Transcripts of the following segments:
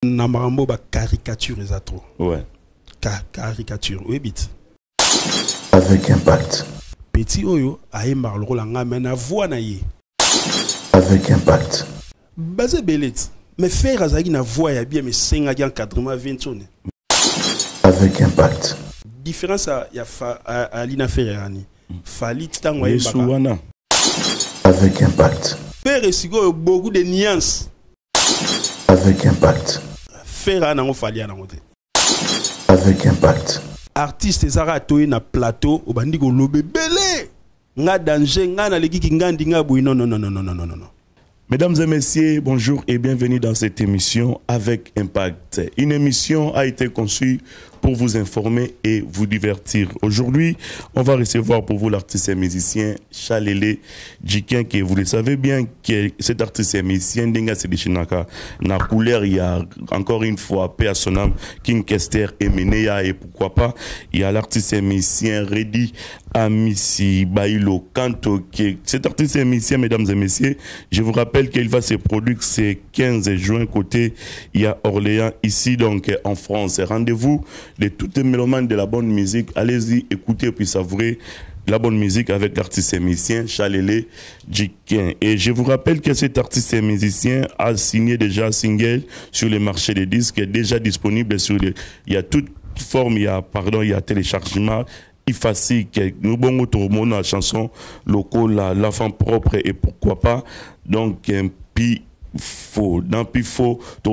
Namarambo ba caricature les trop. Ouais. Caricature, oui bit. Avec impact. Petit oyo aye marlo la nga mena voix na ye. Avec impact. Basé belet. Mais faire azaki na voix ya bien mais senga ki encadrement 20 tonnes. Avec impact. Différence ya à l'ina ferrani. Fali tango ye baka. Avec impact. Faire esigo beaucoup de nuances. Avec impact. Faire nango fali na ngote. Avec impact. Artiste ezara toye na plateau au bandi ko lobe belé. Nga danger nga na leki ki ngandi nga boui non. Mesdames et messieurs, bonjour et bienvenue dans cette émission Avec Impact. Une émission a été conçue pour vous informer et vous divertir. Aujourd'hui, on va recevoir pour vous l'artiste et musicien Chalele Djiken, que vous le savez bien, que cet artiste et musicien Denga Sedichinaka, na couleur, il y a encore une fois, paix à son âme, King Kester et Menea, et pourquoi pas, il y a l'artiste et musicien Reddy Amissi Bailo Kanto, cet artiste et musicien, mesdames et messieurs, je vous rappelle qu'il va se produire ce 15 juin côté, il y a Orléans, ici donc en France. Rendez-vous de toutes les mélomanes de la bonne musique. Allez-y, écoutez puis savourer la bonne musique avec l'artiste et musicien Chalele Djiken. Et je vous rappelle que cet artiste et musicien a signé déjà un single sur le marché des disques, est déjà disponible sur les... Il y a toute forme, il y a téléchargement. Facile, nous avons tout la chanson locale, l'enfant propre et pourquoi pas. Donc, un faux,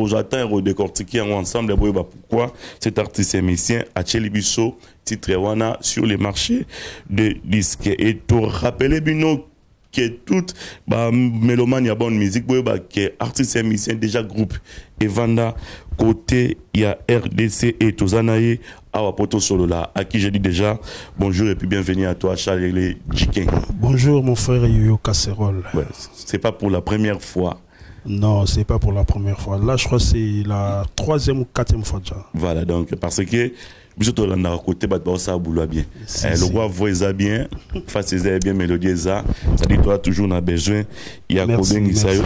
j'attends décortiquer ensemble pourquoi cet artiste et musicien a Chelibiso titre wana sur les marchés de disques. Et pour rappeler Bino que toute mélomane y a bonne musique, que artiste et musicien déjà groupe et Vanda côté il y a RDC et Tozanaye à Poto Solola, à qui je dis déjà bonjour et puis bienvenue à toi Chalele Djiken. Bonjour mon frère Yoyo Casserole. Ouais, c'est pas pour la première fois. Non, c'est pas pour la première fois. Là, je crois que c'est la 3e ou 4e fois déjà. Voilà, donc parce que Bisoto landa côté ça boulot bien. Le roi voix bien, face bien mélodie ça dit toi toujours on a besoin il y a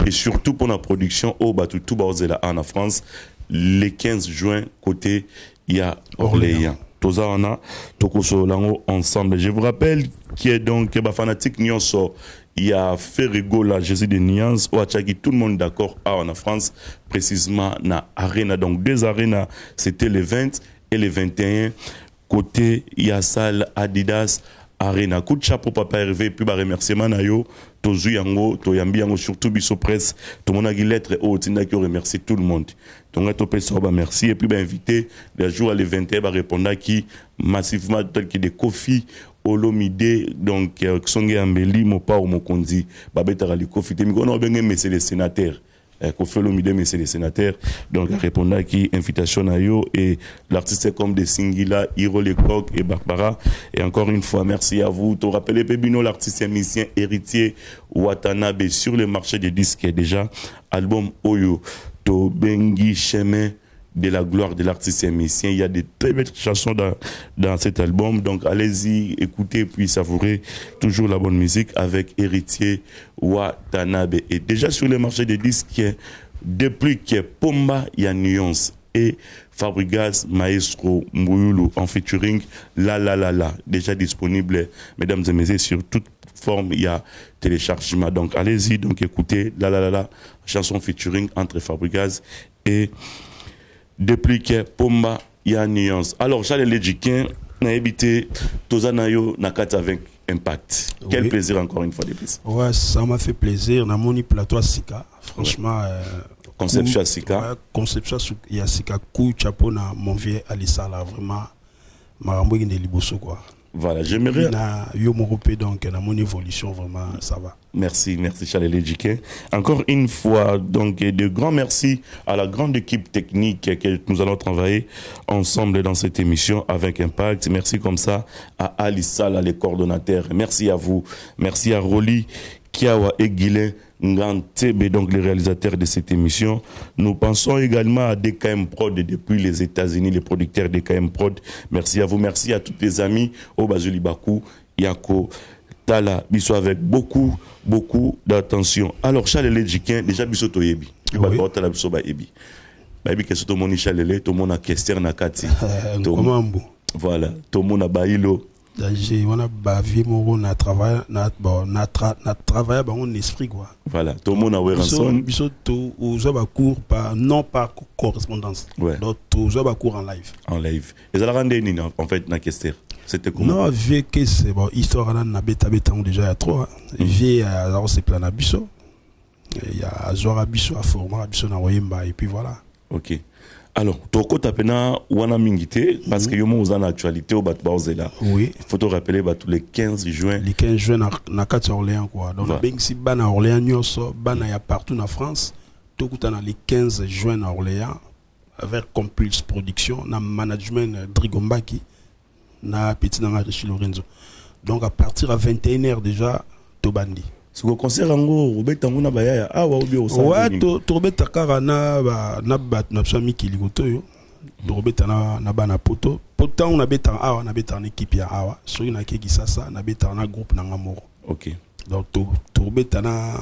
et surtout pour la production au tout bazela en France le 15 juin côté il y a Orléans. Toza on a tokoso lango ensemble. Je vous rappelle qui est donc fanatique nyonso il y a Ferrigo la Jésus de Nuance ou Achaki tout le monde d'accord en France précisément na arena donc deux arenas c'était le 20 et le 21 côté il y a salle Adidas Arena. Coup de chapeau papa Hervé puis remerciement na yo tozu yango to yambi yango surtout biso presse tout le monde a une lettre au tinda qui remercie tout le monde. Donc à topé ça merci et puis invité le jour à le 21 répondre qui massivement tel qui des Kofi Olomide donc Songe Ambeli Mopa ou Mokondi babeta li Kofi te mi kono benga monsieur le sénateur Kofi Olomide monsieur le sénateur donc répondre qui invitation à yo et l'artiste comme des Singila Hiro Lecoq et Barbara et encore une fois merci à vous to rappeler Pebino l'artiste musicien héritier Watanabe sur le marché des disques déjà album Oyo to bengi chemin de la gloire de l'artiste et musicien. Il y a de très belles chansons dans cet album. Donc allez-y, écoutez puis savourez toujours la bonne musique avec Héritier Watanabe. Et déjà sur le marché des disques, depuis que Pomba, il y a Nuance et Fabregas Maestro Mboulou en featuring La. Déjà disponible, mesdames et messieurs, sur toute forme, il y a téléchargement. Donc allez-y, donc écoutez La, chanson featuring entre Fabregas et depuis que Pomba y a Nuance. Alors, Chalele Djiken n'a habité Tozanayo Nakata avec Impact. Oui. Quel plaisir encore une fois de plus. Ouais, ça m'a fait plaisir. Dans mon plateau à Sika, franchement. Conception à Sika. Ouais, conception à Sika. Coup chapeau na mon vieux Alissa là vraiment. Marambo qui n'est liboso quoi. Voilà, j'aimerais. Yo mon repé donc dans mon évolution vraiment ça va. Merci Chalele Djiken. Encore une fois, donc de grands merci à la grande équipe technique que nous allons travailler ensemble dans cette émission avec Impact. Merci comme ça à Alissa, les coordonnateurs. Merci à vous. Merci à Roli, Kiawa et Guilain Ngantebe, donc les réalisateurs de cette émission. Nous pensons également à DKM Prod depuis les États-Unis, les producteurs DKM Prod. Merci à vous. Merci à tous les amis au Bazuli Bakou, Yako, Tala, biso avec beaucoup d'attention. Alors, Chalele Djiken, déjà biso toyebi. babi que tout le monde chalele tout le monde a question na kati comment voilà tout le monde a bailo j'ai on a bavi mon na travail na travail ba on esprit quoi voilà tout le monde a ranson biso to aux ba cours pas non par correspondance donc tous ba cours en live et ça la rendre ni en fait na question c'était comment non vu que c'est bon histoire là na beta déjà ya trop vie alors c'est plan na biso il y a Zora biso à format biso na Wemba et puis voilà. OK. Alors, toko tapena wana mingité parce que yomo uzana actualité au Batbauzela. Oui. Il faut te rappeler tous les 15 juin. Les 15 juin na 4 Orléans quoi. Donc ben si bana Orléans nyoso bana ya partout en France, toko tana les 15 juin à Orléans avec Compulse Production na management Drigombaki na petit na Richie Lorenzo. Donc à partir à 21h déjà Tobandi. Si vous concert ngo robeta nguna bayaya awa obi osala ouais to robeta kara na bat na sami kilikoto yo to robeta na bana poto on a beta awa na beta en équipe ya awa so na keki sasa na beta na groupe na ngamoro. OK. Donc to robeta na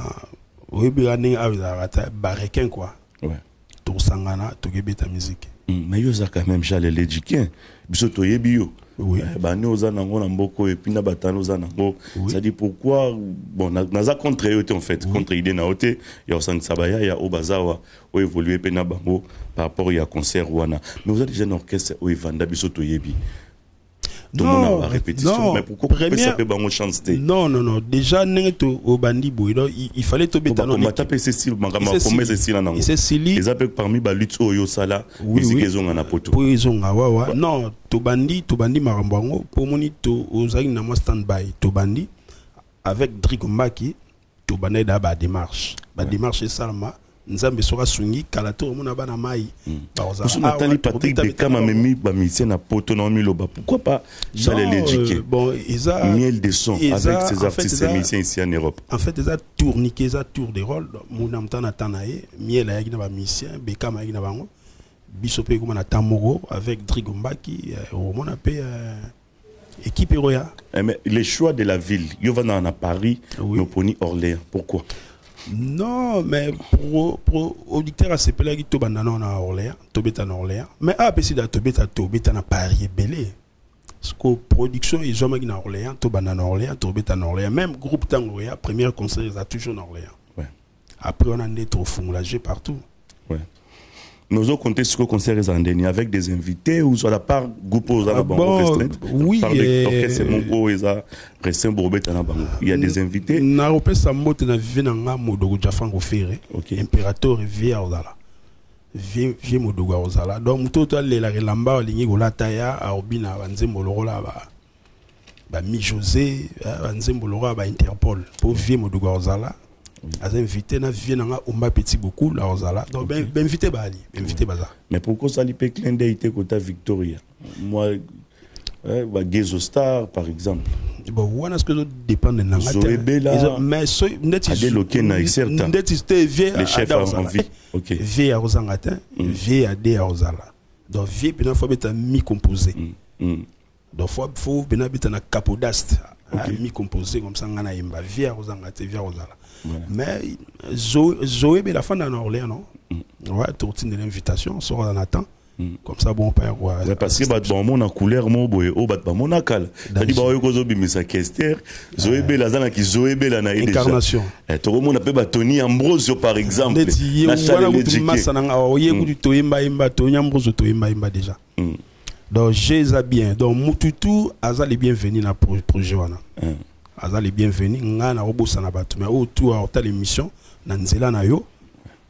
obi aning awa rata barekin quoi. Ouais. To sangana to gebeta musique. Mais yo za quand même Charles Ledjikien biso to yebi yo. Oui. Bani ozana ngona mboko et puis na batano ozana ngo ça dit pourquoi bon naza contre eux en fait contre idée na oté ya osan sabaya ya obazawa o évoluer pe na bango par rapport ya concert wana mais vous avez déjà un orchestre o evanda biso to yebi tout le monde a répétition mais pourquoi ça peut bango chanter non déjà n'eto au bandi boido il fallait to betano on va taper Cécile magama comme Cécile na ngo les appels parmi ba lutte oyo sala musique ezonga na poto po ezonga wa non to bandi marambango pour moni to ozali na mo standby to bandi avec Drigombaki to bandi da ba démarche salama nzambe soka sungi kalato mona bana mai baoza Nathalie Patrick Bekama memi ba musicien na poto na miloba pourquoi pas Charles Ledjikien bon isa miel de son avec ces artistes musiciens ici en Europe en fait ça tourniquer ça tour de rôle mona mtana tanaye miel ya na ba musicien Bekama ya na bango biso pe comme na tamoro avec Drigombaki au mona pe équipe Roya. Mais les choix de la ville Yovana à Paris Noponi Orléans pourquoi? Non, mais pour auditeur à ce pays qui toba na Orléans, tobeta na Orléans. Mais après da tobeta na Paris belé. Parce que production ils ont na Orléans, toba na Orléans, tobeta na Orléans. Même groupe Tangoya, premier concert ils a toujours na Orléans. Ouais. Après on a des trop fongolagé partout. Ouais. Nous avons compté sur le concert les avec des invités ou sur la part groupe aux oui, il y a des invités. Na repé sa moto na venanga modogo jafango fere. Impérateur via ozala. Vie modogo ozala. Donc muto le la relamba lingi golata ya obina banzembo lorola ba mi José banzembo lorola ba Interpol pour vie modogo ozala. As invité na vienanga oma petit beaucoup la ozala donc ben invité bali invité baza mais pourquoi ça li pe clin d'œil te kota Victoria moi ba Gezo Star par exemple bon wana ce que dépend de nanga mais so ndeti Adelokena certain ndeti ste vie les chefs en vie OK vie à ozangata vie à de ozala donc vie pena faut beta mi composé donc faut bena beta na capodast mi composé comme ça ngana imba vie à ozangata vie à ozala. Mais Zoé la fin d'en Orléans non ouais tourtine de l'invitation sort en attend comme ça bon père ouais parce que bon mon couleur mon boy au bat mon nakal dit ba yo kozo bimisa Kester Zoé la zana ki Zoé la na incarnation to mo na pe ba Tony Ambrosio par exemple na Charles Ledjikien masana oye ku to imba to Ambrosio to imba déjà donc j'ai bien donc mututu azali bienvenue na projet wana azali bienvenue ngana obosa na batu mais autour à l'émission na nzela na yo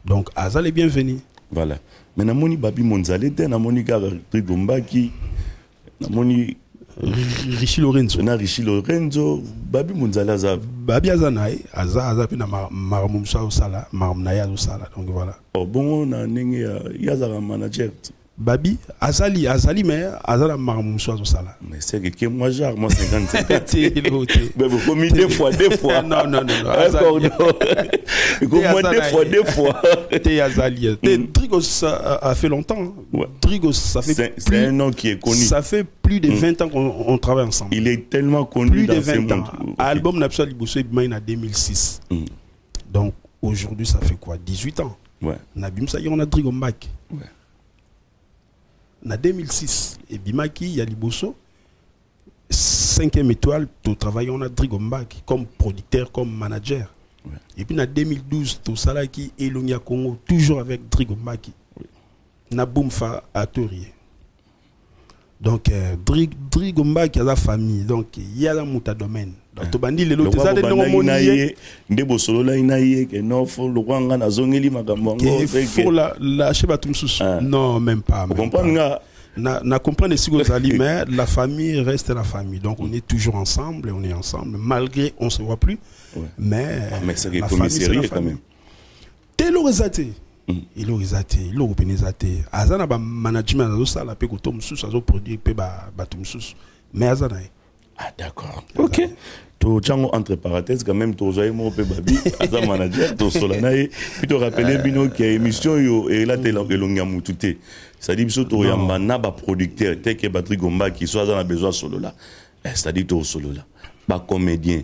donc azali bienvenue voilà mais na moni babi monzale te na moni ka Drigombaki na moni Richie Lorenzo babi monzale za babi azana aza pe na maramumsa osala maramna ya osala donc voilà bon na nenge ya za manager Babi azali mais azala maramumso osala mais c'est que moi genre moi 55 mais beaucoup mis deux fois non deux fois t'es azali Drigo ça a fait longtemps Drigo ça fait c'est un nom qui est connu ça fait plus de 20 ans qu'on travaille ensemble il est tellement connu plus de 20 ans album Napsal Liboso en 2006 donc aujourd'hui ça fait quoi 18 ans ouais Nabim ça y on a Drigombaki En 2006, et Bimaki, il y a Liboso, 5e étoile, tu travailles en Drigombaki comme producteur, comme manager. Ouais. Et puis en 2012, tu Salaki et Lonia Congo, toujours avec Drigombaki. Oui. Na Boumfa à Torier. Donc, Drigombaki a la famille, donc il y a la mouta domaine. Donc, tu bandis les lots, tu as des noms moniés. Ndebo solo la inaye, que non, faut le rwanga na zongeli magambango. Il faut la chebatumsus. Non, même pas. Vous comprenez? Na comprendre si vous allez, mais la famille reste la famille. Donc on est toujours ensemble, et on est ensemble, malgré on se voit plus. Ouais. Mais c'est la famille, c'est la famille. T'es l'orisate. Il l'orisate, l'orisate. Azana ba management azo sala pe ko tomsus azo produire pe ba tumsus. Mais azana. Ah d'accord. OK. To chango entre parenthèses quand même to joye mo pe babi aza manager to solanae puis to rappeler bino qui émission yo et là te longa mutute. C'est-à-dire biso to yamba na ba producteur tel que Drigombaki qui soit dans besoin solo là. C'est-à-dire to solo là. Ba comédien,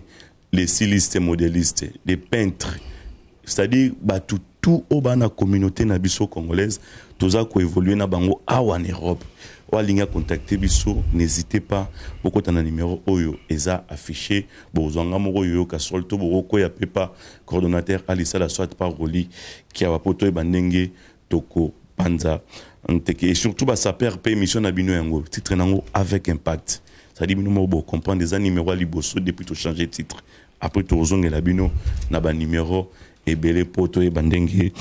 les stylistes, modélistes, les peintres. C'est-à-dire ba tout au bana communauté na biso congolaise toza ko évoluer na bango awa en Europe. Ou à contacter biso, n'hésitez pas. Beaucoup de numéro oyo eza affiché. Bozanga moko yo kasol to boroko ya pepa coordonnateur Alissa la soit par Roli qui a poto e bandenge toko panza et surtout ba sa père pe émission na bino yango titre nango avec impact. Ça dit bino mo bo comprendre des numéros liboso depuis to changer titre. Après to zonga la bino na ba numéro et belé poto e bandenge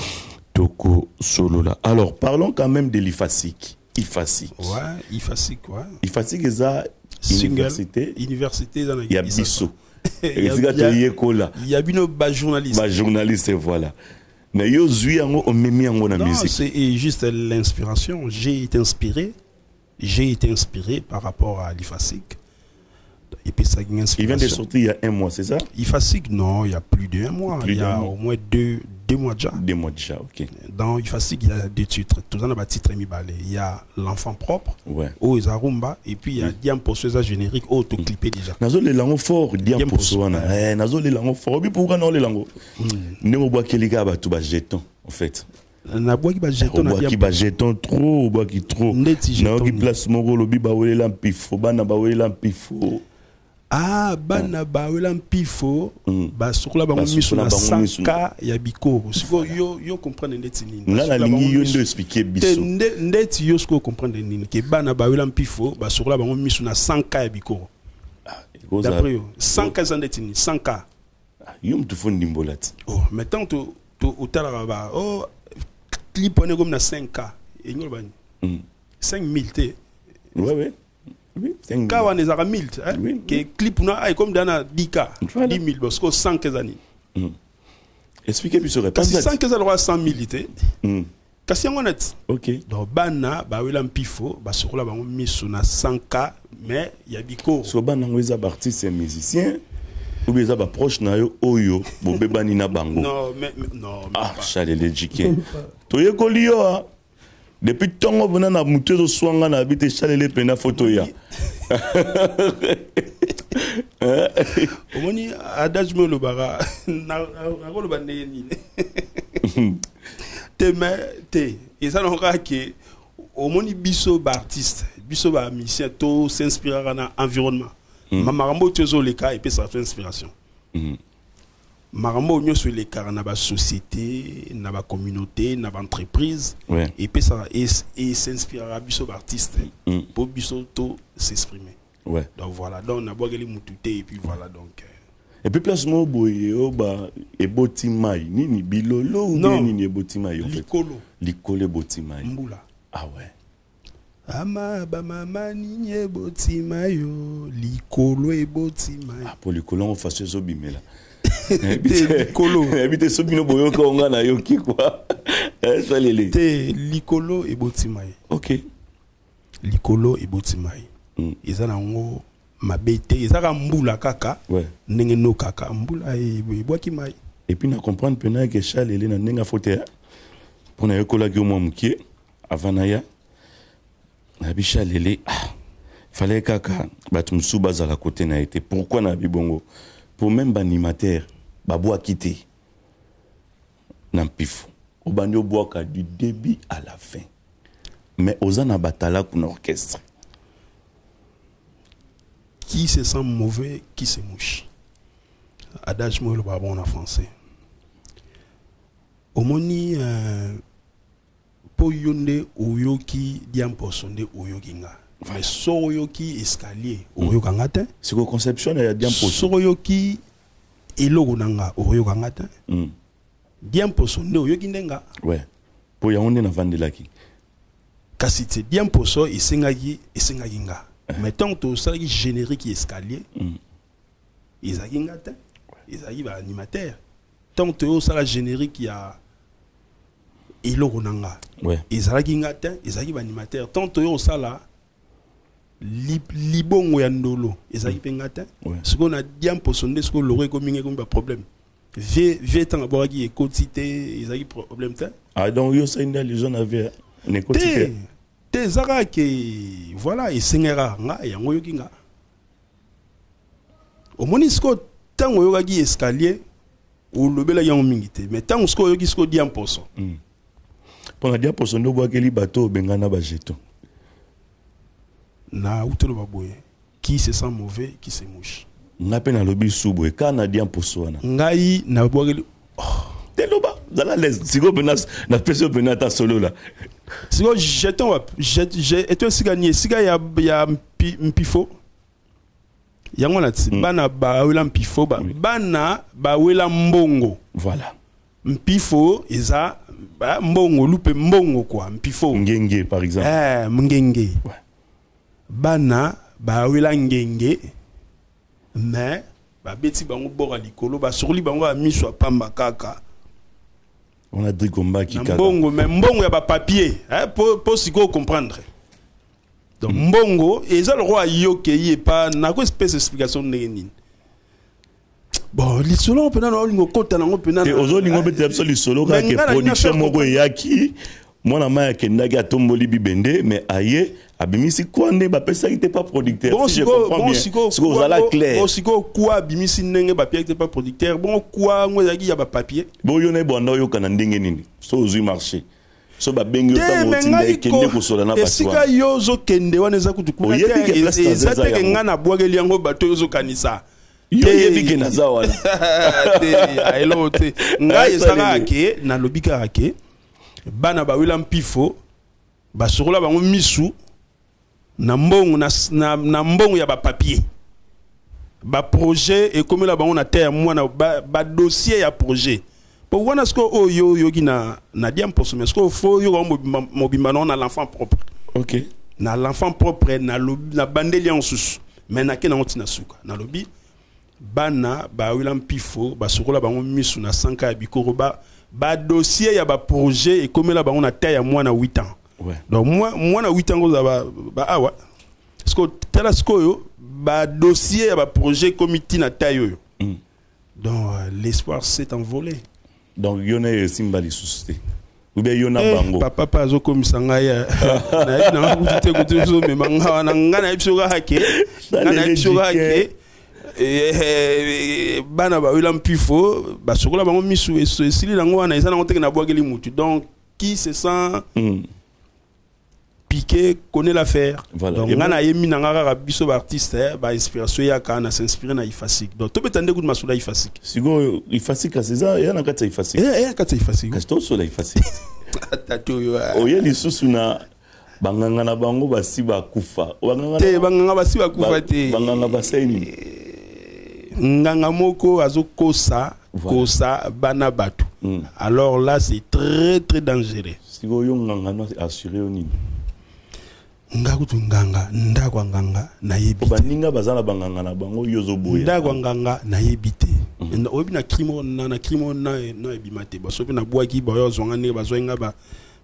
toko solo là. Alors parlons quand même de l'IFASIC. IFASIC. Ouais, IFASIC, ouais. IFASIC est à université. Université dans la il y a Bissot. Il y a une journaliste. Bah journaliste, voilà. Mais yo zui ango on me mis ango na musique. Non, c'est juste l'inspiration. J'ai été inspiré par rapport à l'IFASIC. Et puis ça une inspiration. Il vient de sortir il y a 1 mois, c'est ça? IFASIC, non, il y a plus de 1 mois. Il y a au moins 2 mois déjà. 2 mois déjà, ok. Dans IFASIC, il y a 2 titres. Tout ça, il y a titre Balé. Il y a L'Enfant Propre, ouais. Oh Zarumba, et puis il y a Diam Posso, générique, auto-clippé déjà. Nazo les langues forts, Diam Posso, Nazo les langues forts. Et pourquoi non les langues? Nous, on les gars, tout bas jeton, en fait. Na bois qui ba jeton na bois qui ba jeton trop bois qui trop na qui place mon lobi ba wele lampifo bana ba wele lampifo bana ba wele lampifo ba sukula ba misu na sanka ya bikoro siko yo comprendre ndeti nini na lingi yo ndo expliquer biso ndeti yo siko comprendre nini ke bana ba wele lampifo ba sukula ba misu na sanka ya bikoro d'après yo sanka za ndeti nini sanka yo mtu fondi mbolati maintenant to utala ba clip on est comme na 5K et nous le 5000 t. Ouais. Oui, 5K on est à 1000 hein. Que clip on a comme dans 10K, 10 000 parce que 100 années. Expliquez plus sur la parce que 100 années 100 000 t. Kasi on est. OK. Donc bana ba wela mpifo ba sur la ba mis sur na 100K mais il y a biko. So bana ngweza artiste et musicien. Ou bien ça va proche na yo oyo bo bebani na bango. Non. Chalele jike. To ye kolio depuis tongo vena na mutezo swanga na bite chalele pena photo ya. Omoni adage mo lo bara na lo bande ni. Te et ça non ka ke omoni biso ba artiste, biso ba musicien to s'inspirer na environnement. Marambo tezo le cas et puis ça fait inspiration. Marambo sur les cas na ba société, na ba communauté, na ba entreprise et puis ça et s'inspirer à biso artiste pour biso to s'exprimer. Ouais. Donc voilà, donc on a boire les moututé et puis voilà donc et puis place mo boye ba e botimai nini bilolo ou nini e botimai en fait. Likolo botimai. Mbula. Ah ouais. Ama ba mama ninye botima yo likolo e botima. Pour likolo on fasse zo bimela. Likolo. Habite so bino boyo ka onga na yo ki quoi. Ça lele. Te likolo e botima. OK. Likolo e botima. Eza na ngo mabete, eza ka mbula kaka. Ouais. Ndenge no kaka mbula e boki mai. Et puis na comprendre pena que Charles na ndenga fote. Pour na yokola ki o mo mukie avanaya. Abisha lele fallait kaka batumsu bazala côté na été pourquoi na bibongo pour même animateur babo quitter na mpifo au banyo boaka du début à la fin Mais Ozana Batala pour l'orchestre. Qui se sent mauvais, qui se mouche. Adage moi le babon en français. Omoni po yonde oyoki diamposonde oyokinga. Mais soyoki escalier oyokanga te. C'est quoi conception ya diamposonde? Soyoki elogo nanga oyokanga te. Diamposonde oyokindenga. Ouais. Po yonde na vandelaki. Kasi te diamposo esengaki nga. Mais tant que ça qui générique escalier, ils ont gâté, ils arrivent à animateur. Tant que ça la générique il y a ilogonanga. Ouais. Ils ont gâté, ils arrivent à animateur. Tant que ça la libongo yandolo, ils arrivent gâté. Ce qu'on a dit en posonde, ce qu'on l'aurait commis comme problème. V tant à boire qui est quotité, ils arrivent problème. Ah donc yo ça les gens avaient une quotité. Zara que voilà et sengera nga ya ngoyo kinga au monisco tango yoga gi escalier ou lobela ya mingite mais tango sko yogi sko di amposo pour dia poso ndo bwa keli bateau bengana ba jeton na utolo baboye qui se sent mauvais qui se mouche na pena lobi subo e kana di amposo wana ngai na bwa keli teloba dans la laisse sigo benas na peso benata solo là. Si j'ai été aussi gagné, si il y a mpifo, il y a un bana ba wela mpifo, bana ba wela mbongo. Voilà. Mpifo, isa ba mbongo, lupe mbongo quoi, mpifo. Ngenge par exemple. Ngenge. Ouais. Bana ba wela ngenge, mais ba beti bango bora likolo, ba surli bango a miswa pamba kaka. On a dit combat qui mbongo mais mbongo ya ba papier pour siko comprendre donc mbongo et ça le roi yoke y est pas na ko espèce d'explication nini bon li solo on peut na lingo kota na on peut na et ozolingo bete absolu solo ka ke production moko yaki mona maya kenda ga tomboli bibende mais aye abimisi kwande ba pesa qui était pas producteur bon, si je comprends bien siko zala clair bon siko quoi abimisi ndenge papier qui était pas producteur bon quoi ngozaki ya ba papier bon yone bondo yo kana ndenge nini so ozu marché so ba bengi yo tango tinde kende ko sola na ba sika yo zo kende wana za kutu kuna te ezate ke ngana bwageli yango bato yo zo kanisa yo yebike na za wana te aelo te ngai ezaka ke na lobika ke bana ba wila mpifo ba sorola bango misu na mbongo na mbongo ya ba papier ba projet et comme la bango na terre moi na ba dossier ya projet pour wana sko o yo gina na diam pour mais sko fo yo mobimba na l'enfant propre. OK na l'enfant propre na bandeli en sous mais na ke na otina suka na lobi bana ba wila mpifo ba sorola bango misu na sanka ya bikoro ba dossier ya ba projet et comme la bango na terre ya moi na 8 ans. Ouais. Donc moi na 8 ans ah ouais. Parce que tel asko ba dossier ba projet comité na taille yo. Donc l'espoir s'est envolé. Donc yone simbali société. Ou bien yona bango. Papa zo komisanga ya na kutite kutuzo me manga na ngana ipsoga hake. Ngana ipsoga hake. Bana ba wila mpifo ba sokola bango misu esili nango wana eza nango teke na bwageli mutu. Donc qui se sent piqué connaît l'affaire. Voilà. Donc ngana yemi nangara biso ba artiste ba inspiration ya kana s'inspirer na Ifasik. Donc to betande good masula Ifasik. Sigo Ifasik c'est ya na kata Ifasik. Kata Ifasik. Kasto so la Ifasik. Tato yo. Oye lisusu na banganga na bango basi ba kufa. Banganga basi ba kufa te. Banganga baseni. Nganga moko azokosa kosa bana batu. Alors là c'est très très dangereux. Sigo yo nganga no assurer oni. Ngakutu nganga ndakwa nganga na yebite baninga bazala banganga na bango yozo boya ndakwa nganga na yebite obi na crime na ebimate ba sopi na bwaki ba yo zonga ne bazwenga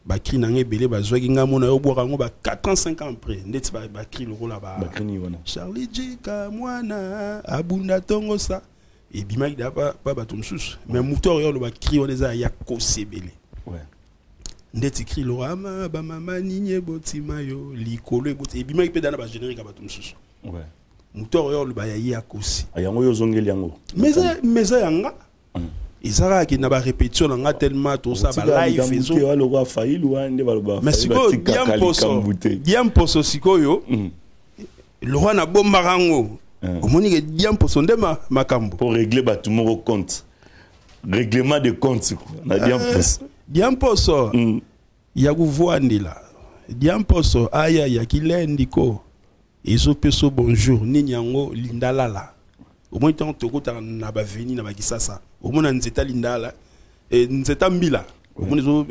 ba cri na ngebele bazwaki ngamo na yo bwaka ngo ba 4 ans 5 ans après ndeti ba cri loko la ba cri wana Charlie Jika mwana abunda tongo sa ebimaki da ba bato msusu mais muto yo lo ba cri on eza ya kosebele ouais ndeti cri lorama ba mama ninye botima yo likolo eboti ebimaki pe dana ba générique ba bato msusu ouais muto yo lo ba ya kosi ayango yo zongeli yango mais yanga ezara ki na ba répétition nga tellement tout ça ba live ezo mais siko diamposo sikoyo le roi na bomba rango omoni ke diamposo ndema makambo pour régler ba tout mon compte règlement de compte na diamposo ya kuvwandila diamposo aya ya kilendiko ezo peso bonjour ni nyango lindalala au moins tant tokota na ba veni na ba kisasa au moins nzeta lindala et nzeta mbila au moins zo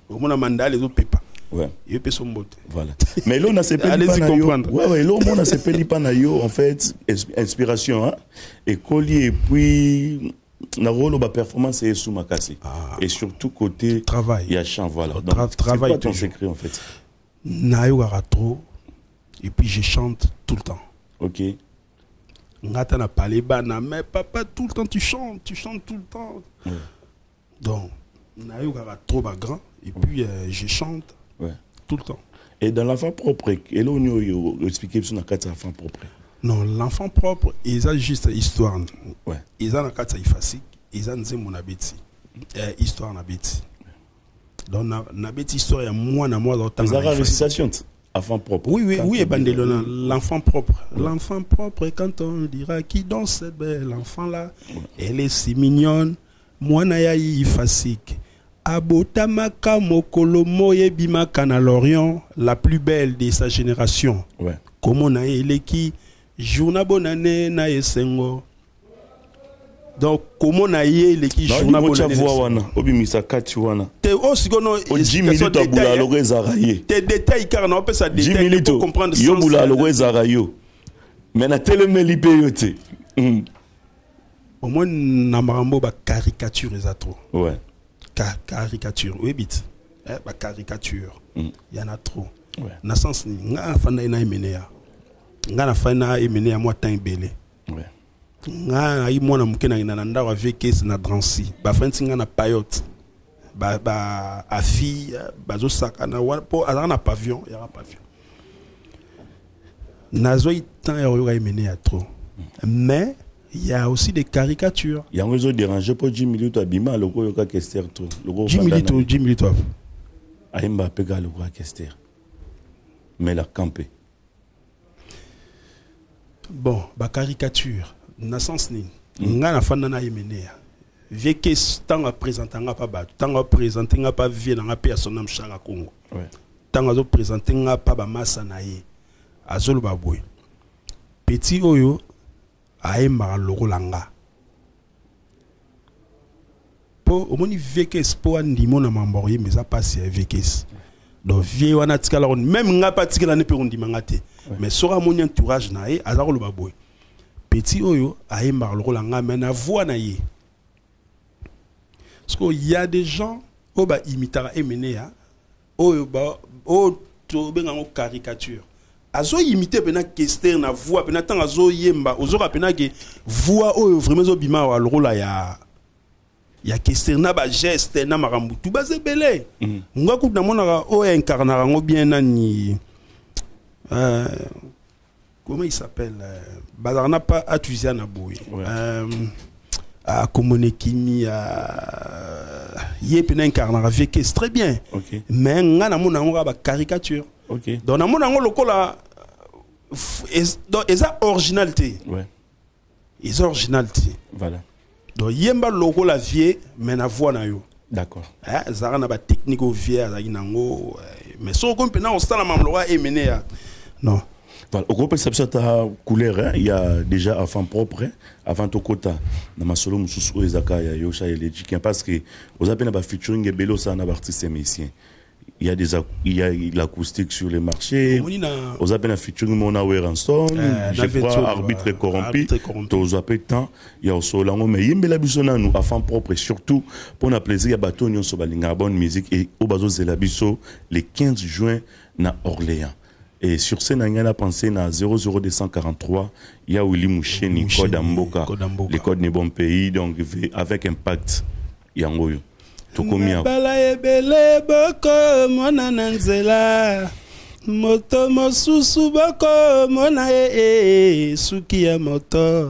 au moins mandala zo pepa ouais et peso mbote voilà mais là on a sepeli allez-y comprendre ouais là on a sepeli pa na yo en fait inspiration hein et collier et puis na rôle ba performance et sous makasi et surtout côté travail il y a chant voilà donc travail ton secret en fait na yo trop et puis je chante tout le temps. OK. Ngata na parlé bana mais papa tout le temps tu chantes tout le temps. Ouais. Donc na yo trop grand et puis je chante tout le temps. Et dans l'enfant propre, et là on expliquer sur la carte enfant propre. Non, l'enfant propre, ils ont juste histoire. Ouais. Ils ont la carte ifasik, ils ont dit mon abeti. Histoire nabeti. Donc nabeti histoire ya moi na moi dans temps. Ils ont la récitation enfant propre. Oui, et bandelona l'enfant propre. L'enfant propre quand on dira qui danse cette belle enfant là, elle est si mignonne. Moi na ya ifasik. Abotamaka mokolo moye bimaka na l'Orient, la plus belle de sa génération. Ouais. Comment na eleki journa bonne année na esengo. Donc comment na eleki journa bonne année. wana obimisa kati wana. Te osikono 10 minutes abula logo ezaraye. Te détails car na opesa détails pour comprendre ça. Yo bula logo ezarayo. Mais na telemeli pe yote. Au moins na marambo ba caricature ezatro. Ouais. Caricature, oui, bit. Bah, caricature. Il y en a trop. Ouais. Na sens ni nga fana ina emenea. Nga na fana emenea moi temps belé. Ouais. Nga ai mona mukena ina na ndawa vekes na Drancy. Ba fanti nga na payote. Ba afi bazo sakana wa po azana pavillon, il y a pavillon. Nazo temps yo ga emenea trop. Mais il y a aussi des caricatures. Il y a un réseau dérangé pour 10 minutes à Bima, le gros yoka Kester. 10 minutes. Aïmba pega le gros Kester. Mais la campé. Bon, bah caricature. Na sens ni. Nga na fana na yemenea. Veke tanga présenter nga pa ba. Tanga présenter nga pa vie na nga pe son am chara Congo. Ouais. Tanga zo présenter nga pa ba massa na ye. Azolo ba boy. Petit oyo aema logo langa po omoni vekes po andimo na mamboye mais ça passe vekes donc vie wana tikala on même nga pa tikala ne pe ondima ngate mais sora moni entourage na ye azako lo baboy petit oyo aema logo langa mais na voix na ye parce qu'il y a des gens au ba imitara emenea oyo ba o to benga ngo caricature azo imiter pena Kester na voix pena tant azo yemba ozora pena ke voix oyo vraiment zo bima wa lola ya Kester na ba geste na makambu tout bazé belé nga ku na mona o incarnera ngo bien nani comment il s'appelle bazarna pas atusia na boy à Komonekimi yé pena incarnera avec très bien mais nga na mona ngo ba caricature. Okay. Donc, dans mon angle, ils ont originalité. Ouais. Ils ont originalité. Voilà. Donc, il y a un logo la vie, mais la voix na yo. D'accord. Ça a une technique au vie, mais si on peut on se la même loi et mener. Non. Voilà. Au groupe exception ta couleur, il y a déjà enfant propre avant ton quota. Dans ma solo mususu ezaka ya yosha elegiki parce que aux appels na featuring ebelo ça na artiste musicien. Il y a l'acoustique sur les marchés. Aux appels à featuring Mona Weranson, je crois arbitre corrompu. Aux appels temps, il y a aussi l'angle mais il y a la bisona nous afin propre surtout pour na plaisir ya bateau nyon so balinga bonne musique et au bazo zelabiso le 15 juin na Orléans. Et sur scène on a pensé na 00243 il y a Willy Moucheni code Mboka les codes ne bon pays donc avec impact yangoyo. Bala ebele boko mona nanzela moto mosusu boko mona suki ya moto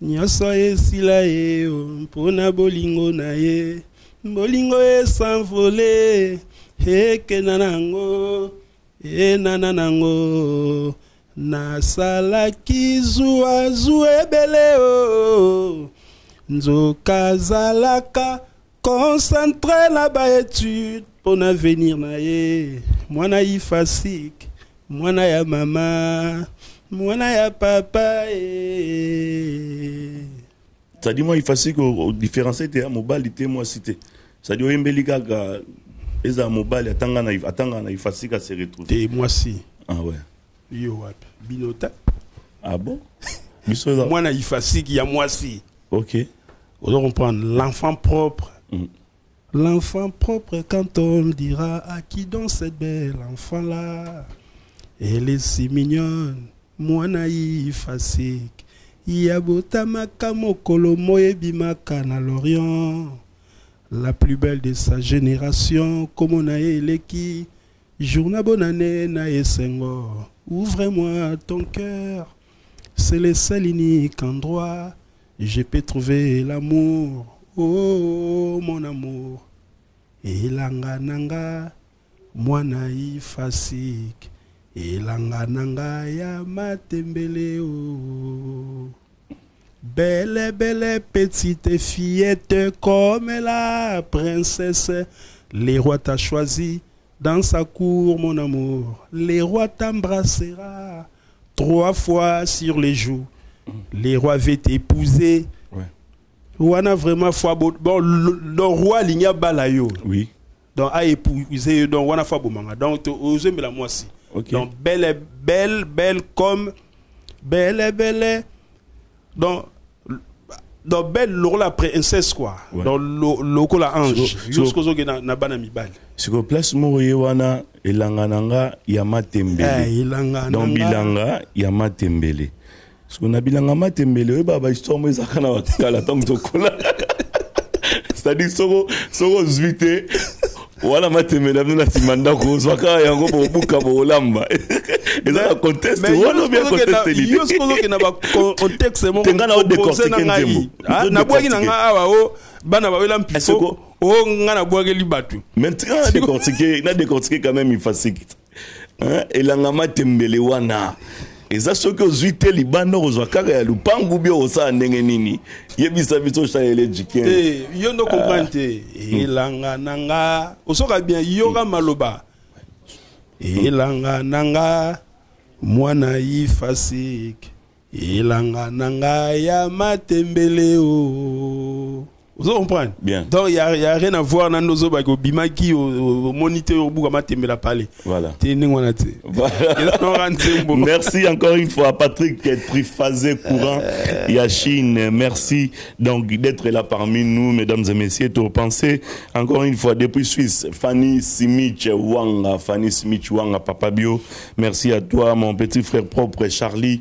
nyonso esila ye mpona bolingo na ye bolingo esanvole ekena nango enana nango nasalaki zuwa ebele o nzoka zalaka concentré na baétude mpona avenir na ye mwana ifasik mwana ya mama mwana ya papa ça dit moi ifasik au différencier te mobile te moi cité ça dit oyembeli kaka eza mobile atanga na ifasik à se retrouver te moi si ah ouais yo wapi binota ah bon mwana ifasik ya moi si ok on doit comprendre l'enfant propre. L'enfant propre, quand on dira à qui donc cette belle enfant-là, elle est si mignonne, moi naïf asik, yabota makamo kolomo ebimaka na l'Orient, la plus belle de sa génération, comme on a eleki, journa bonne année na esengo, ouvre-moi ton cœur, c'est le seul unique endroit, je peux trouver l'amour. Oh mon amour, elanga nanga, mwana ifasik, elanga nanga ya matembele oh. Belle, belle petite fillette comme la princesse, les rois t'a choisi dans sa cour mon amour, les rois t'embrassera 3 fois sur les joues, les rois veulent t'épouser. On a vraiment foi bon le roi ligna balayo oui donc a épousé donc on a foi bomanga donc osez me la moi si donc belle comme belle donc belle la princesse quoi donc loko la ange jusqu'au zo na bana mibali c'est que place mo yewana elanga nanga ya matembele donc bilanga ya matembele parce qu'on a bilanga matembele baba histoire moi ezaka na wakala tant tokola c'est-à-dire soko zwite wala matembele na timanda ko zwaka yango bobuka bolamba ezaka conteste wala bien conteste li yo soko ke na ba contexte mo tenga na décortiquer nzembo na bwaki na nga awa o bana ba wela mpiko o nga na bwaki li batu maintenant na décortiquer quand même il facile hein elanga matembele wana eza soki ozwi te libanda ozwa kaka ya lupangu bio osala ndenge nini yebisa biso chaele jiken yo ndo comprendre te elanga nanga osoka bien yoka maloba elanga nanga mwana ifasik elanga nanga ya matembele o vous comprenez bien donc il y a rien à voir dans nos oba ko bimaki au moniteur au buka matembele la parler voilà merci encore une fois Patrick Triphasé Courant Yachine merci donc d'être là parmi nous mesdames et messieurs to penser encore une fois depuis Suisse Fanny Smith Wanga Papa Bio merci à toi mon petit frère propre Charlie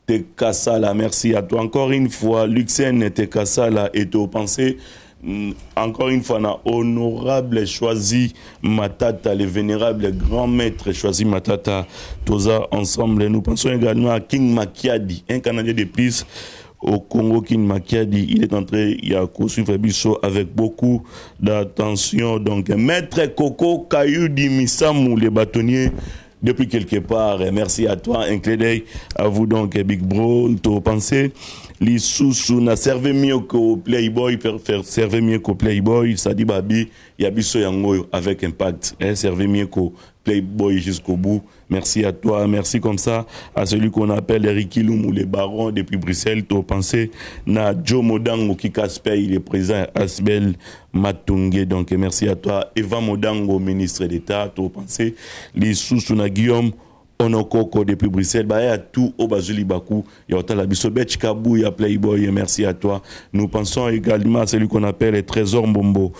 Tekasala, merci à toi encore une fois. Luxen Tekasala et au pensée. Encore une fois, on a honorable choisi Matata, le vénérable grand maître choisi Matata. Toza ensemble. Nous pensons également à King Makiadi, un Canadien de plus au Congo. King Makiadi, il est entré, il a poursuivi Bisso avec beaucoup d'attention. Donc, maître Coco Kayudi Misamou, les bâtonniers. Depuis quelque part, merci à toi, un clé d'œil à vous donc, Big Bro, to penser, les sous n'a servi mieux qu'au Playboy, faire servir mieux qu'au Playboy, ça dit Babi, il y a biso yango avec impact, servi mieux qu'au Playboy jusqu'au bout. Merci à toi, merci comme ça à celui qu'on appelle Ricky Loum ou les barons depuis Bruxelles. To penser na Joe Modango qui casse-paye, il est présent à Asbel Matungé. Donc merci à toi, Eva Modango, ministre d'État. To penser les sous na Guillaume Onokoko depuis Bruxelles. Bah à tout au Bazuli Bakou, il y a la Bisobech Kabou, il y a Playboy. Merci à toi. Nous pensons également à celui qu'on appelle le Trésor Mbombo.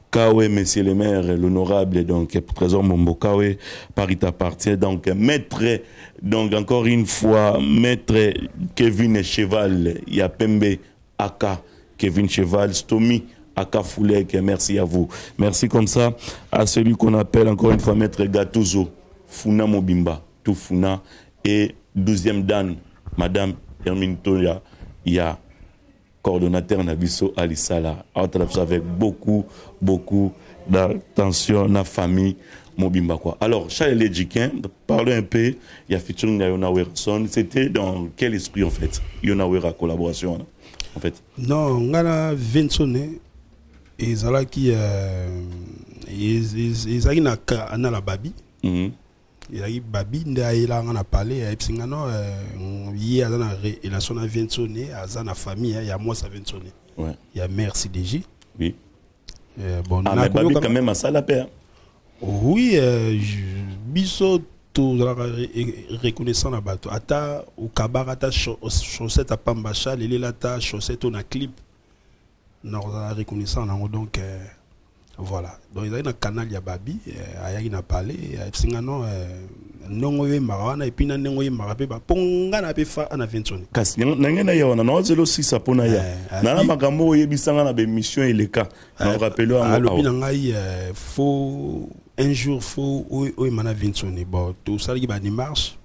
Kawe, monsieur le maire, l'honorable, donc, Trésor Mombo Kawe, Paris t'appartient, donc, maître, donc, encore une fois, maître Kevin Cheval, Yapembe, Aka, Kevin Cheval, Stomy, Aka Foulek, merci à vous. Merci comme ça à celui qu'on appelle, encore une fois, maître Gattuso, Funa Mobimba, tout Funa, et 12e dan, madame Hermine Toya, coordonnateur Nabiso Alisala. Avec beaucoup d'attention, la famille. Mobimba quoi. Alors, Charles Ledjikin, parlez un peu, il y a featuring Yona Werson. C'était dans quel esprit en fait Yona Wera collaboration en fait? Non, on a Vincent et Zala qui ils a la Babi. Il y a Babi, il a parlé, il y a une relation avec Vincent, il y a une famille, il y a moi ça Vincent. Il y a mère CDJ. Oui. Bon, mais Babi quand même à ça la paix. Oui, biso tout reconnaissant la bateau. Ata au kabar ata chaussette à Pambacha, les lata chaussette on a clip. Nous reconnaissant donc voilà. Donc il y a un canal ya Babi, il y a parlé, singano non marawana et puis na nengoye marape ba ponga na pefa na Vincent. Kasi nangena ya wana na zelo si sapona ya. Na makambo yebisanga na be mission eleka. Na rappelo a ngai faut un jour faut o mana Vincent bon tout ça qui ba démarche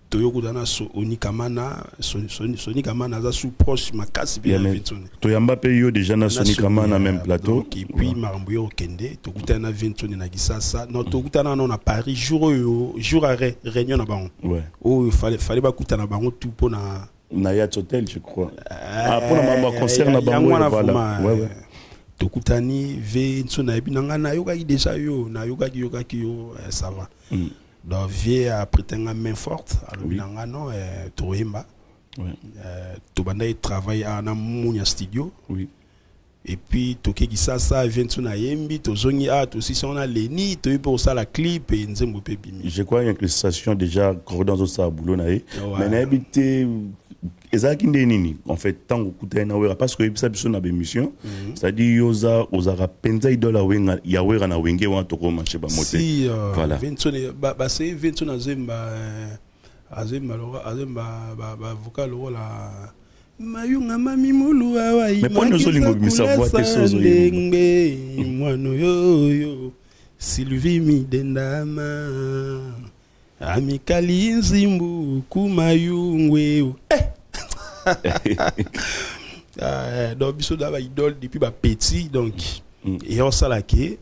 toyoko dana so onikamana sonikamana za sous proche makasi bien Vincent. Toyamba pe yo déjà na sonikamana même plateau et puis marambo yo kende to kutana Vincent na gisasa non to kutana non à Paris jour arrêt réunion na bango. Ouais. Oh fallait ba kutana bango tout pour na Yacht Hotel je crois. Pour na concert na bango voilà. Ouais. Tokutani Vincent na binanga na yoka déjà yo na yoka yo ça va. Donc vie a prêté une main forte alors binanga non Tohimba. Tobanda travaille à na Munya studio. Oui. Et puis toke kisasa Vincent na yembi tozongi a to si on a leni to pour ça la clip et nzembo pe bimi. Je crois une incrustation déjà dans ça boulot na ye. Mais na habité ezaki ndenini en fait tant okuta na wera parce que ebisa biso na bémission c'est-à-dire yoza ozara penza idola wenga ya wera na wenge wa toko marché ba moté voilà Vincent ba c'est Vincent azemba ba vocal la mayunga mami mulu awai mais pour nous olingo bimisa voix te sozo yembe mwano yo Sylvie Midendama Amikali nzimbu kumayungwe donc biso d'aba idole depuis ba petit donc et on ça là qui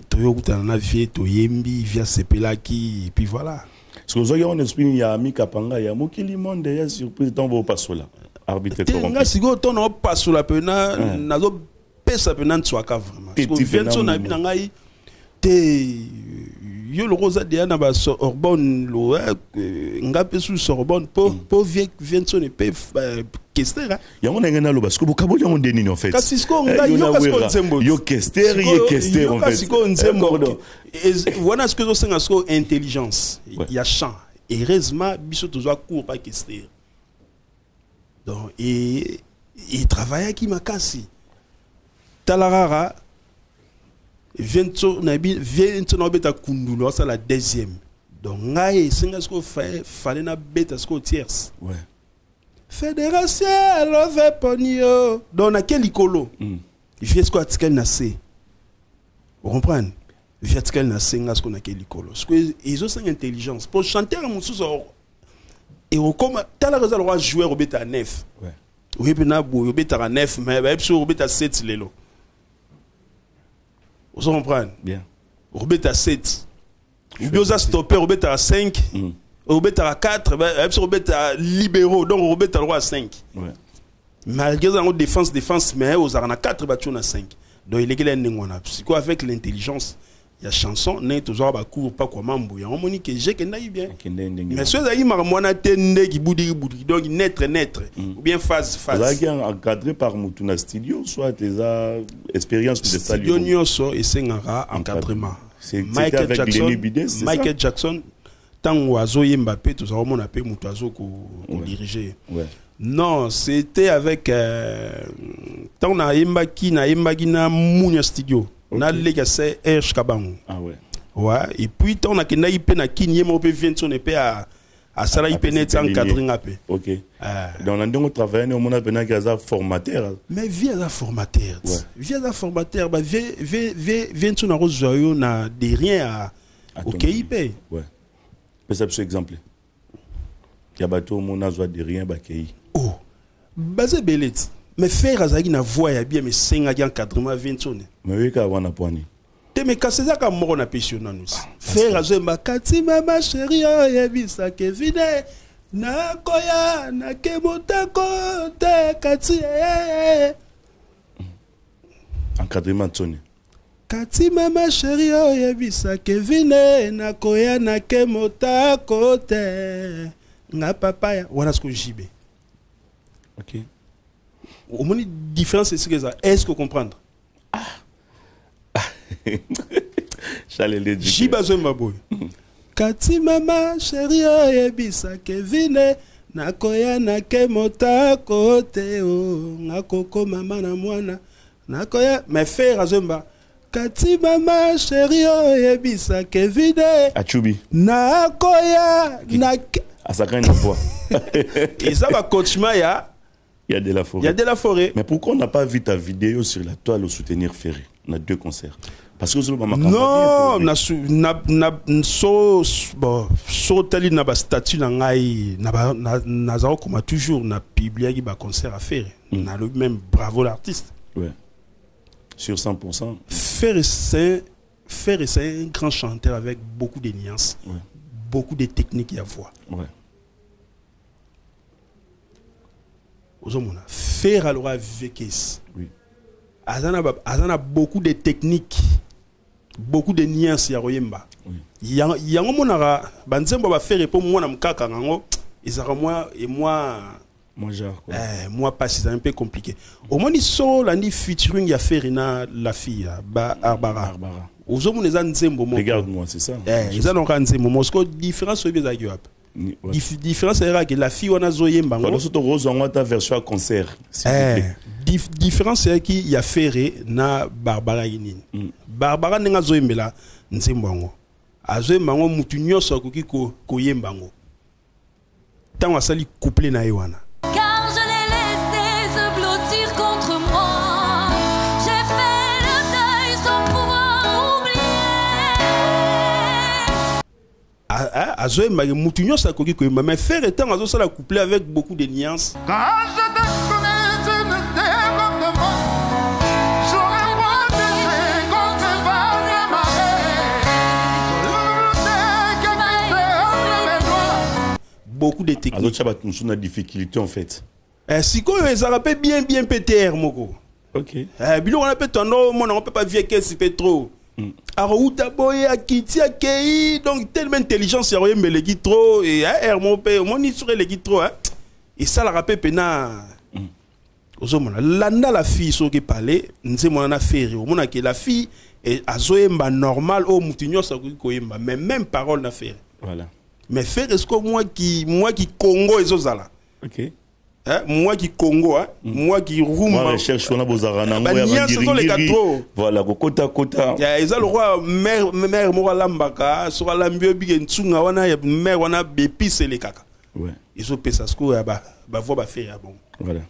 toyo kutana vie toyembi via sepelaki et puis voilà ce que vous avez on esprit ya Amika Panga ya mokili monde ya surprise dans vos pasola arbitre corrompu nga sigo ton on pasola pena nazo pesa pena nswaka vraiment parce que Vincent na binangai te yo le rosa de na ba Sorbonne lo ngape sous Sorbonne pour Vincent ne peut Kester ya ngona ngena lo parce que bokabo ya ndeni en fait kasi sko nga yo kasi ko nzembo yo Kester en fait kasi ko nzembo wana ce que zo senga sko intelligence ya champ heureusement biso tozo court pas Kester donc et il travaille qui makasi talarara Vincent na beta kundulo ça la deuxième donc ngai singa sko fallait na beta sko tierce ouais fédération love ponio donc na quel icolo il fait ce quoi article na c vous comprenez il article na c nga sko na quel icolo parce que ils ont une intelligence pour chanter à mususu et comme tala raison le jouer au beta 9 ouais oui bena bo beta 9 mais ba sur beta 7 lelo. Vous comprenez bien. Robert à 7. Vous avez stoppé Robert à 5. Robert à 4. Robert à libéraux. Donc Robert à 3 à 5. Malgré la défense, mais vous avez 4 battus à 5. Donc il est c'est quoi avec l'intelligence. Il y a chanson, il y a toujours un cours, pas comment bouillir. On dit que j'ai bien. Mais ceux qui m'ont dit qui boudent, donc naître, ou bien phase. Vous avez encadré par Moutouna Studio, soit des expériences de Studio Nyoso et Sengara encadrement. Michael Jackson, tant oiseau Mbappé, tout ça, on a appelé Moutazo pour diriger. Non, c'était avec tant on a Mbaki na Mounia Studio. Na lega c'est H Kabang. Ah ouais. Ouais, et puis on a kena ipe na kinye mo pe Vincent epé à sala ipe net encadré ngapé. OK. Donc on a donc travaillé on a bena gaza formateur. Mais via la formateur. Via la formateur ba Vincent na rozoyo na de rien à OK ipe. Ouais. Peut ça exemple. Ya bato mon azwa de rien ba kei. Oh. Basé Belet. Mais faire azaki na voix ya bien mais senga ki encadrement ventone. Mais oui ka wana poani. Te me kaseza ka moko na pensionnant nous. Faire azemba kati mama chérie ya bisa ke vide na koya na kemotako te kati encadrement tone. Kati mama chérie ya bisa ke vide na koya na kemotako te nga papa ya wana sko jibe. OK. Au moins, différence, c'est ce que ça. Est-ce que comprendre? J'allais le dire. Jibazo maboy. Kati mama chérie ebisa Kevin nakoya na kemota kote o nakoko mama na mwana nakoya mais faire azemba. Kati mama chérie ebisa Kevin Achubi. Nakoya na Asakani na voix. Et ça va coach Maya. Il y a de la forêt. Il y a de la forêt. Mais pourquoi on n'a pas vu ta vidéo sur la toile au soutenir Ferré? On a 2 concerts. Parce que c'est le moment. Non, so tali na ba statut na ngai na za comme toujours na publié ba concert à faire. Na le même bravo l'artiste. Ouais. Sur 100%. Ferré c'est un grand chanteur avec beaucoup de nuances. Ouais. Beaucoup de techniques à voix. Ouais. Faire alors avec oui. Azana beaucoup de techniques, beaucoup de nuances ya royemba. Yango monara banzembo ba faire pour moi na mkaka ngango ezara moi et moi genre quoi. Moi pas c'est un peu compliqué. Au moins ils sont la ni featuring ya faire na la fille ba Arbara. Ozomuna za nzembo mo. Regarde-moi, c'est ça. Ils ont un nzembo mo parce que différence obi za yoap. Différence c'est que la fille on a zoyé mbango. Voilà surtout rose en ta version à concert. Différence c'est qu'il y a Ferré na Barbara Yinin. Barbara nenga zoyembela nzembango. Azoye mbango mutu nyoso koki ko yembango. Tant asali couplé na yowana. Car je l'ai laissé se blottir contre moi. J'ai fait le deuil sans pouvoir oublier. Azoye mbango mutu nyoso koki ko yemba mais faire étant azo sala couplé avec beaucoup de nuances. Quand je te connais, tu ne t'es comme de moi. J'aurais protégé contre les vagues et marées. Beaucoup de techniques. Alors tu as une difficulté en fait. Si quoi ça rappelle bien PTR moko. OK. Bilo on appelle ton nom, on peut pas vieillir qu'est-ce fait trop. Arouta boy akiti akei donc tellement intelligence ya royem le trop et mon père mon ni sur le trop hein. Et ça la rappelle pena. Ozomona landa la fille so qui parler, nze mona faire o mona que la fille est azoyemba normal au mutinyo sa ko yemba mais même parole na faire. Voilà. Mais faire est-ce que moi qui Congo ezozala. OK. Hein? Moi qui Congo, hein? Moi qui Rumba. Moi recherche on a bozara na voilà kota. Ya eza le roi mère mora lambaka sur lambio bigentsunga wana ya mère wana bepise le kaka. Ouais. Ils ont pesa sko ba voix ba faire bon. Voilà.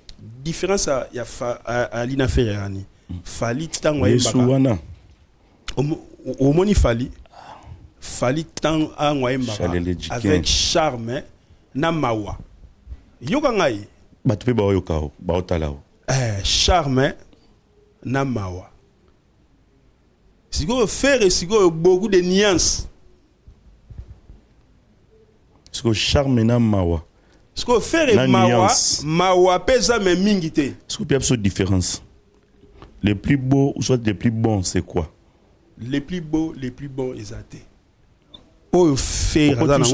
Différence ya à Lina Ferrani. Fali tango yembaka. Au moni Fali tango yembaka avec charme na mawa. Yoka ngai batupe ba yokao ba otalao. Charme na mawa. Sigo faire sigo beaucoup de nuances. Sigo charme na mawa. Sigo faire mawa pesa me mingite. Sigo peut y différence. Les plus beaux ou soit les plus bons c'est quoi? Les plus beaux exacté. Oh faire azana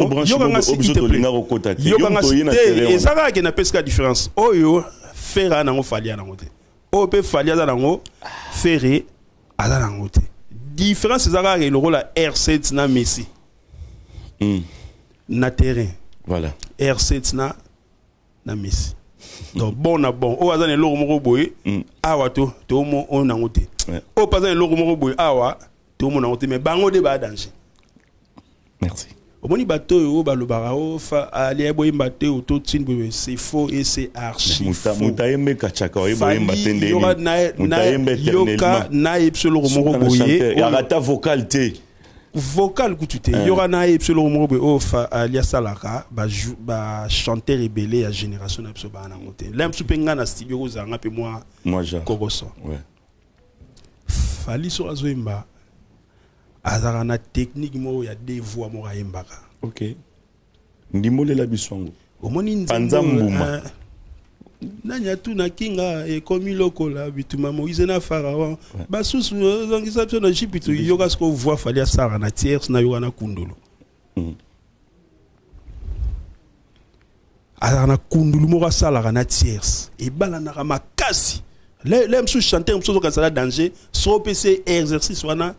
et ça va que na pesca différence. Oh yo faire na ngo falia na ngote. Oh pe falia za na ngo faire azana ngote. Différence c'est ça le rôle à R7 na Messi. Na terrain. Voilà. R7 na Messi. Donc bon oh azana lo moko boy awa to mo on na ngote. Oh pas azana lo moko boy awa to mo na ngote mais bango de ba danger. Merci. Au moni bateau yo balobara o fa ali boy bateau auto tin c'est faux et c'est archi faux. Mutaembe kachaka o boy batende. Yoka na epsolo moko boye. Ya rata vocal te. vocal kututé il y aura na epsilon mo be alias salaka ba chanteur rebelle à génération na biso ba na ngote lem supenga na studio ko zanga pe moi ja kokoso ouais fali so azoimba azara na technique mo ya deux voix mo kayembaka OK ndimole la biswango omoni nzambo mbuma nanya tu na kinga e komi lokola bituma Moïse na Pharaon basusu zongisa pso na Egypte yoga sko voix fali asara na tierce na yoga na kundulu ala na kundulu mo sala na tierce e bala na makasi le msu chanter msu ka sala danger so PC exercice wana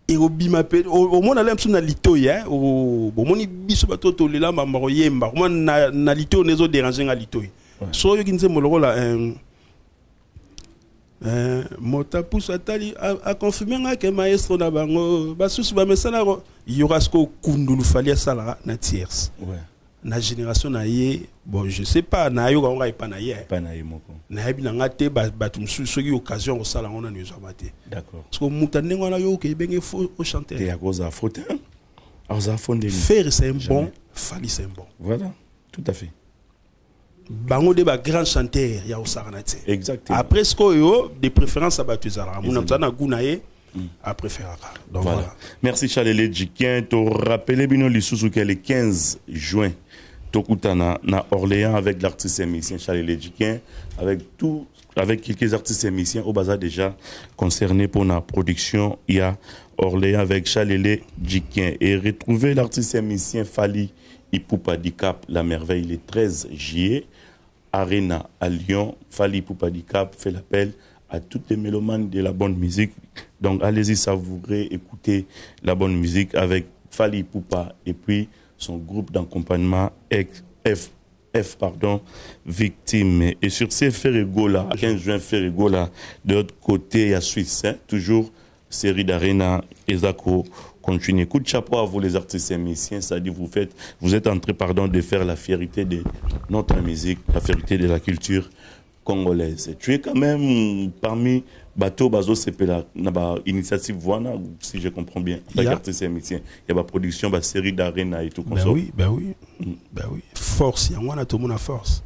et au bimapé au moins on a na litoya au moni biso bato to lela mamaro yemba moi na lito nezo déranger nga litoy so yo kinze moloko la mota pousse atali a confirmer nga que maestro na bango basusu ba mesana il y aura ce ko kundulu fali sala na tierce na génération na ye bon je sais pas na yo ka pas na ye moko na bi na ngate batum so ki occasion osala ngona no zamate d'accord parce que mutane ngona yo ke benge faux au chanteur et à cause à faute à fonder faire c'est bon fali c'est bon voilà tout à fait bango de ba grand chanteur ya osala na te exactement après ce que yo de préférence abatu zala muna mtana gunaye à préférer. Donc voilà. Merci Chalele Djiquin. Tu rappelé bien le sous le 15 juin. Tokutana na Orléans avec l'artiste émissien Chalele Djiquin, avec quelques artistes émissiens au bazar déjà concernés pour la production. Il y a Orléans avec Chalele Djiquin et retrouver l'artiste émissien Fali Ipupa Dicap La Merveille le 13 juillet. Arena à Lyon. Fali Ipupa Dicap fait l'appel à toutes les mélomanes de la bonne musique. Donc allez-y savourer, écoutez la bonne musique avec Fali Ipupa et puis son groupe d'accompagnement Victime. Et sur ces Ferrigola, 15 juin Ferrigola, de l'autre côté à Suisse, toujours série d'Arena et Zako continue. Coup de chapeau à vous les artistes et musiciens, c'est-à-dire vous êtes en train de faire la fierté de notre musique, la fierté de la culture congolaise. Tu es quand même parmi bateau bazo sepela na ba initiative voana si je comprends bien. Les artistes et musiciens, il y a ba production ba série d'Arena et tout comme ça. Ben oui. Force, il y a moi tout monde force.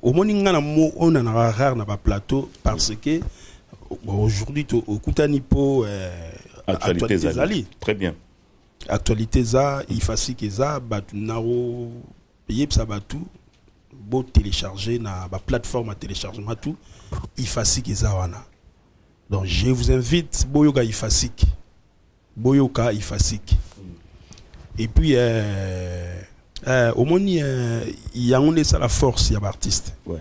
Au moins nga na mo on a rare na ba plateau parce que aujourd'hui au Kutanipo actualité Zali. Très bien. Actualité za ifasi que za batu naro payer ça batu beau télécharger na ba plateforme à téléchargement tout ifasi que za wana. Donc je vous invite boyoka ifasik. Boyoka ifasik. Et puis au moins il y a on ça la force il y a artiste. Ouais.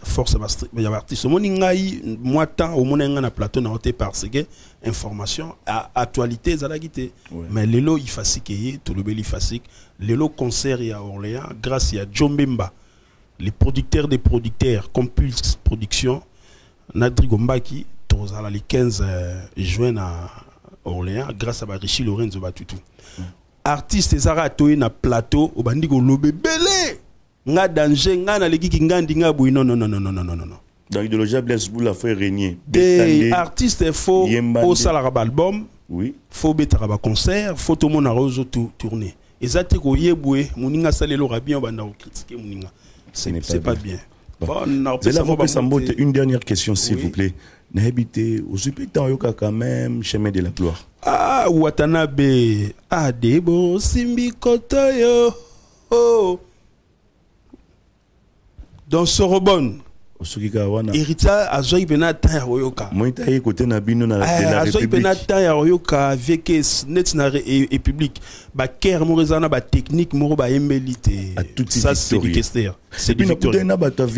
Force il y a artiste. Au moins ngai moi temps au moins nga na plateau na hoté parce que information actualité za la guité. Mais lelo ifasik yé tout le bel ifasik. Lelo concert à Orléans grâce à Djombemba. Les producteurs des producteurs Compulse Production Nadrigo Mbaki tozala le 15 juin à Orléans grâce à Richie Lorenzo Batutu. Artiste Zara toé na plateau au bandigo lobe belé nga danger nga na leki ngandi nga boy non. Dans l'idéologie Blaise Boula fait régner. Des artistes faux au salara album. Oui. Faut betara ba concert, faut tout mon arose tourner. Ezate ko yebwe muninga salelo rabien banda critiquer muninga. C'est pas bien. Une dernière question, s'il vous plaît. N'habitez au supétant yoka quand même chemin de la gloire. Ah, Watanabe, Adebo, Simbi Kotoyo. Oh. Dans Sorbonne. Hérita Azoy Benata Royoka. Moi, tu as écouté Nabino na la Azoy Benata Royoka avec Netna et public. Ba ker morezana ba technique moro ba emelité. Ça c'est du Kester. C'est du Victoria.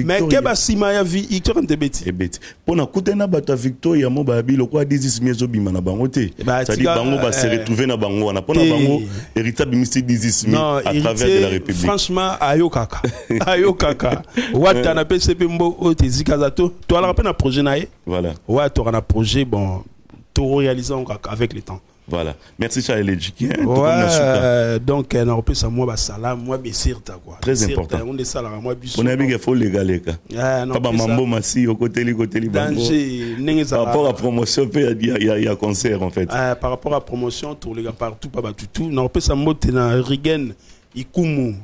Mais keba sima ya Victor Ntebeti. Ebeti. Pona kutena bata Victoria mo ba bilo kwa 10 miezo bima na bango te. Ça dit bango ba se retrouver na bango na pona bango hérita bimisi 10 à travers de la République. Franchement ayokaka. Ayokaka. Wata na PCP mbo Tezikazato, tu as un projet naïe. Voilà. Ouais, tu as un projet bon, tout réalisé avec le temps. Voilà. Merci Charles Ledjiki. Donc on peut ça moi salam moi besirta quoi. Très important. On est ça là moi biso. On a bien faut légal ka. Pas mambo massi au côté li danger par rapport à promotion il y a concert en fait. Par rapport à promotion tout les gars partout pas tout. On peut ça mote na Rigen Ikumu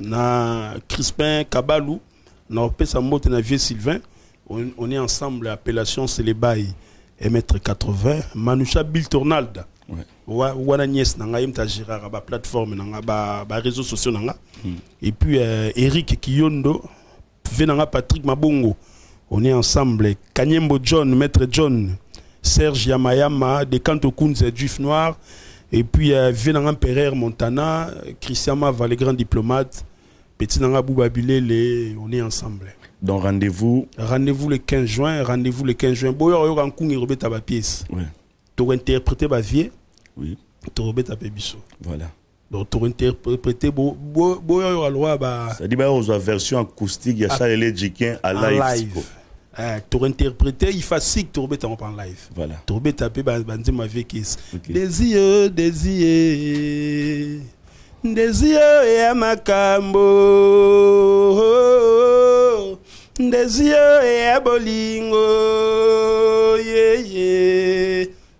na Crispin Kabalou. On peut ça mote na Vieux Sylvain. On est ensemble, l'appellation c'est les bails M80, Manoucha Bill Tornald. Wana nièce nanga yemta Gérard ba plateforme nanga ba réseaux sociaux nanga. Et puis Eric Kiyondo, venanga Patrick Mabongo. On est ensemble, Kanyembo John, Maître John, Serge Yamayama, Dekanto Kunze Juif Noir. Et puis venanga Pereire Montana, Christian Mava, les grands diplomates. Petit nanga Boubabilé, on est ensemble. Donc rendez-vous le 15 juin, rendez-vous le 15 juin. Boyo yo rankungi robeta ba pièce. Oui. Tu interpréter ba vie. Oui. Tu robeta pe biso. Voilà. Donc tu interpréter boyo yo alwa ba ça dit ba on a version acoustique ya Charles Ledjiki à live. Tu interpréter il facile tu robeta en live. Voilà. Tu robeta pe ba nzema vie kiss. Désir ya makambo. Ndezio ya bolingo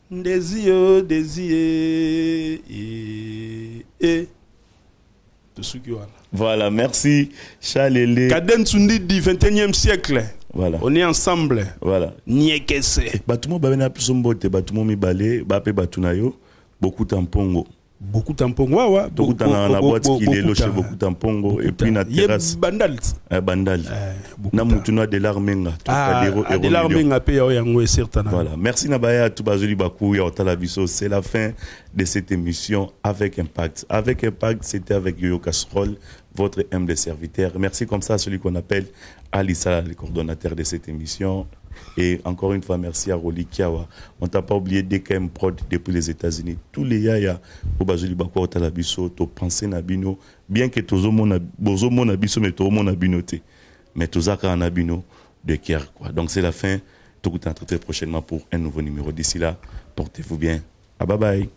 Ndezio Voilà, merci Chalele. Kaden Tsundi du 21e siècle. Voilà. On est ensemble. Voilà. Niekese. Batumo babena pisombote batumo mibale bape batunayo beaucoup tampongo. Beaucoup tampongo wa beaucoup dans la boîte qui est loché beaucoup tampongo et puis na terrasse bandal na mutuna de l'armenga de l'armenga pe yango certainement. Voilà, merci Nabaya Tubazuli Bakou ya Otalabiso, c'est la fin de cette émission avec Impact. Avec Impact, c'était avec Yoyo Casserole, votre humble serviteur. Merci comme ça à celui qu'on appelle Alissa, le coordonnateur de cette émission. Et encore une fois, merci à Roli Kiawa. On t'a pas oublié DKM Prod depuis les États-Unis. Tous les yaya, au Bazuli Bakwa, au Talabiso, to pensé Nabino, bien que tozo mon abiso, mais to mon abinoté. Mais tozaka en abino de Kier, quoi. Donc c'est la fin. Tout le temps très prochainement pour un nouveau numéro. D'ici là, portez-vous bien. Bye bye.